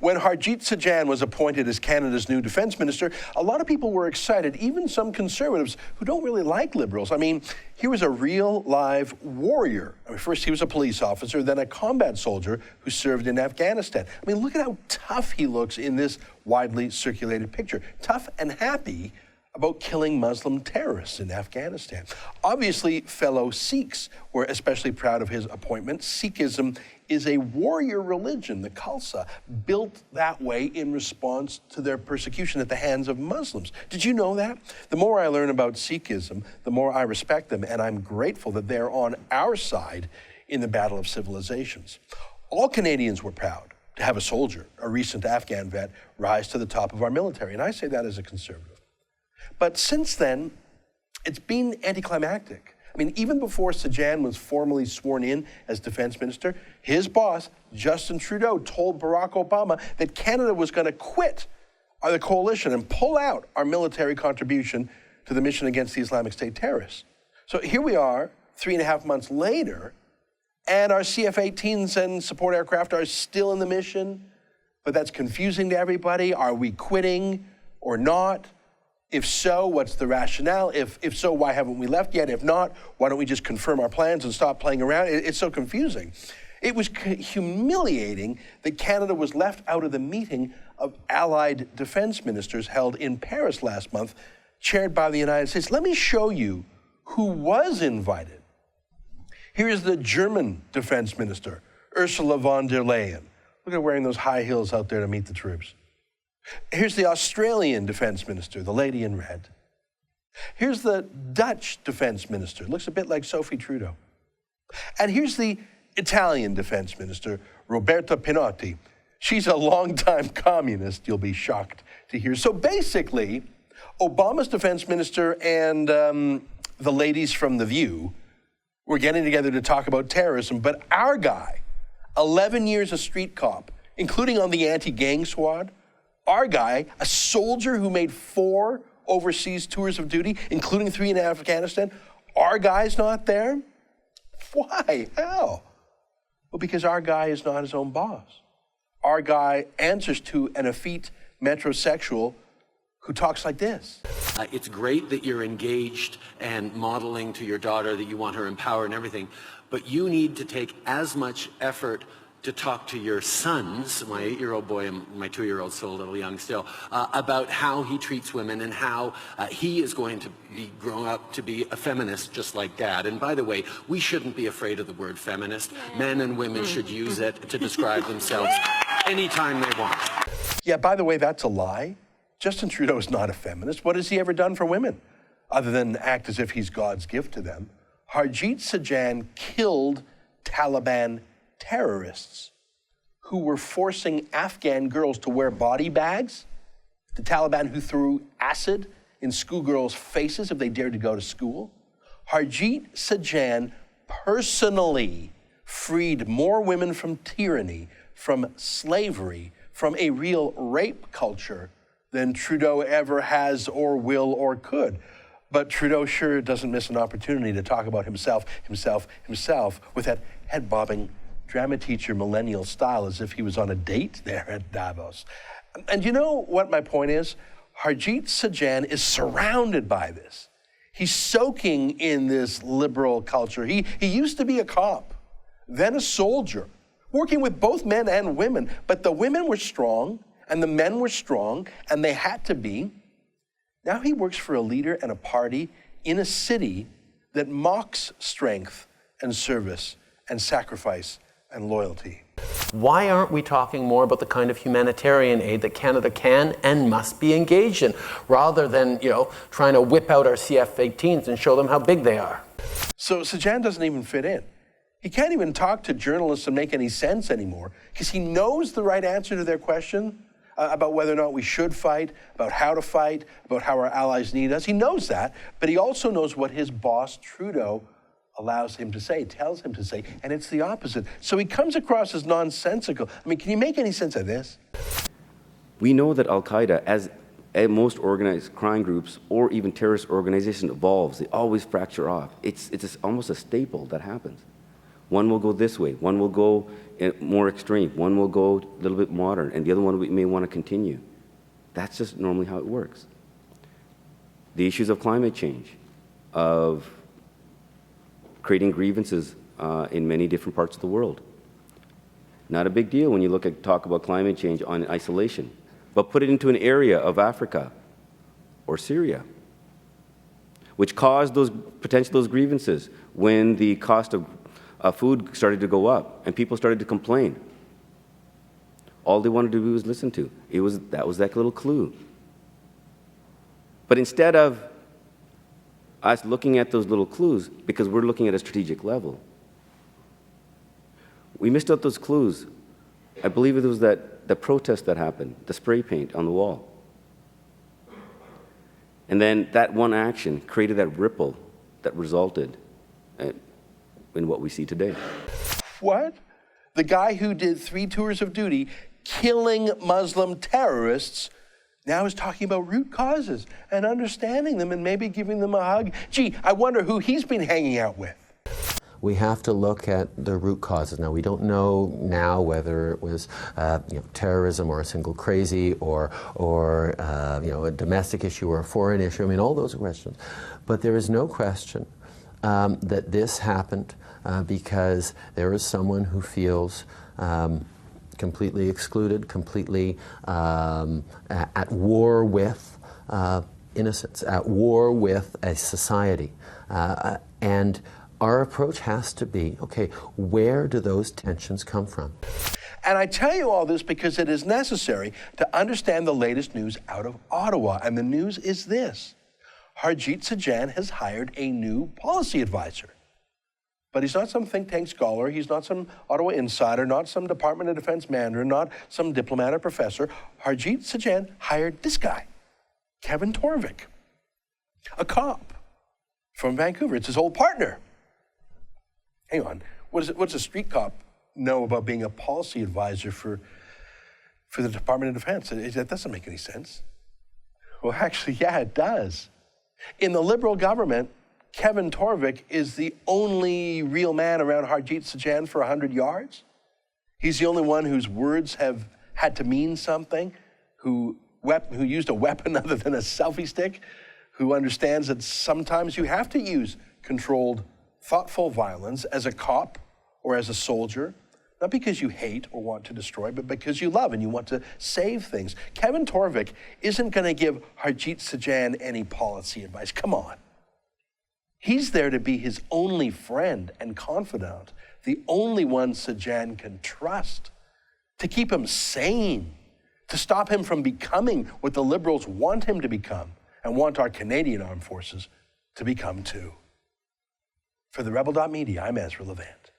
When Harjit Sajjan was appointed as Canada's new defense minister, a lot of people were excited, even some conservatives who don't really like liberals. I mean, he was a real live warrior. I mean, first he was a police officer, then a combat soldier who served in Afghanistan. I mean, look at how tough he looks in this widely circulated picture. Tough and happy about killing Muslim terrorists in Afghanistan. Obviously, fellow Sikhs were especially proud of his appointment. Sikhism is a warrior religion, the Khalsa, built that way in response to their persecution at the hands of Muslims. Did you know that? The more I learn about Sikhism, the more I respect them, and I'm grateful that they're on our side in the battle of civilizations. All Canadians were proud to have a soldier, a recent Afghan vet, rise to the top of our military, and I say that as a conservative. But since then, it's been anticlimactic. I mean, even before Sajjan was formally sworn in as defense minister, his boss, Justin Trudeau, told Barack Obama that Canada was going to quit the coalition and pull out our military contribution to the mission against the Islamic State terrorists. So here we are, 3.5 months later, and our CF-18s and support aircraft are still in the mission, but that's confusing to everybody. Are we quitting or not? If so, what's the rationale? If so, why haven't we left yet? If not, why don't we just confirm our plans and stop playing around? It's so confusing. It was humiliating that Canada was left out of the meeting of allied defense ministers held in Paris last month, chaired by the United States. Let me show you who was invited. Here is the German defense minister, Ursula von der Leyen. Look at her wearing those high heels out there to meet the troops. Here's the Australian defense minister, the lady in red. Here's the Dutch defense minister, looks a bit like Sophie Trudeau. And here's the Italian defense minister, Roberta Pinotti. She's a longtime communist, you'll be shocked to hear. So basically, Obama's defense minister and the ladies from The View were getting together to talk about terrorism, but our guy, 11 years a street cop, including on the anti-gang squad, our guy, a soldier who made 4 overseas tours of duty, including 3 in Afghanistan, our guy's not there? Why? How? Well, because our guy is not his own boss. Our guy answers to an effete metrosexual who talks like this. It's great that you're engaged and modeling to your daughter that you want her empowered and everything, but you need to take as much effort to talk to your sons, my 8-year-old boy and my 2-year-old, still a little young still, about how he treats women and how he is going to be grown up to be a feminist just like Dad. And by the way, we shouldn't be afraid of the word feminist. Men and women should use it to describe themselves anytime they want. Yeah, by the way, that's a lie. Justin Trudeau is not a feminist. What has he ever done for women other than act as if he's God's gift to them? Harjit Sajjan killed Taliban terrorists who were forcing Afghan girls to wear body bags, the Taliban who threw acid in schoolgirls' faces if they dared to go to school. Harjit Sajjan personally freed more women from tyranny, from slavery, from a real rape culture than Trudeau ever has or will or could. But Trudeau sure doesn't miss an opportunity to talk about himself with that head-bobbing drama teacher millennial style as if he was on a date there at Davos. And you know what my point is? Harjit Sajjan is surrounded by this. He's soaking in this liberal culture. He used to be a cop, then a soldier, working with both men and women, but the women were strong and the men were strong and they had to be. Now he works for a leader and a party in a city that mocks strength and service and sacrifice and loyalty. Why aren't we talking more about the kind of humanitarian aid that Canada can and must be engaged in, rather than, trying to whip out our CF-18s and show them how big they are? So Sajjan doesn't even fit in. He can't even talk to journalists and make any sense anymore because he knows the right answer to their question about whether or not we should fight, about how to fight, about how our allies need us. He knows that, but he also knows what his boss, Trudeau, allows him to say, tells him to say, and it's the opposite. So he comes across as nonsensical. I mean, can you make any sense of this? We know that Al-Qaeda, as most organized crime groups or even terrorist organizations evolves, they always fracture off. It's almost a staple that happens. One will go this way, one will go more extreme, one will go a little bit modern, and the other one we may want to continue. That's just normally how it works. The issues of climate change, of creating grievances in many different parts of the world. Not a big deal when you talk about climate change on isolation, but put it into an area of Africa or Syria, which caused those grievances when the cost of food started to go up and people started to complain. All they wanted to do was listen to. That was that little clue. But instead of us looking at those little clues, because we're looking at a strategic level, we missed out those clues. I believe it was the protest that happened, the spray paint on the wall. And then that one action created that ripple that resulted in what we see today. What? The guy who did 3 tours of duty killing Muslim terrorists now is talking about root causes and understanding them and maybe giving them a hug. Gee, I wonder who he's been hanging out with. We have to look at the root causes. Now, we don't know now whether it was terrorism or a single crazy or a domestic issue or a foreign issue. I mean, all those questions. But there is no question that this happened because there is someone who feels completely excluded, completely at war with innocence, at war with a society. And our approach has to be, okay, where do those tensions come from? And I tell you all this because it is necessary to understand the latest news out of Ottawa. And the news is this: Harjit Sajjan has hired a new policy advisor. But he's not some think tank scholar, he's not some Ottawa insider, not some Department of Defense mandarin, not some diplomat or professor. Harjit Sajjan hired this guy, Kevin Torvik, a cop from Vancouver. It's his old partner. Hang on, what's a street cop know about being a policy advisor for the Department of Defense? That doesn't make any sense. Well, actually, yeah, it does. In the Liberal government, Kevin Torvik is the only real man around Harjit Sajjan for 100 yards. He's the only one whose words have had to mean something, who used a weapon other than a selfie stick, who understands that sometimes you have to use controlled, thoughtful violence as a cop or as a soldier, not because you hate or want to destroy, but because you love and you want to save things. Kevin Torvik isn't going to give Harjit Sajjan any policy advice. Come on. He's there to be his only friend and confidant, the only one Sajjan can trust, to keep him sane, to stop him from becoming what the Liberals want him to become and want our Canadian armed forces to become too. For the Rebel.media, I'm Ezra Levant.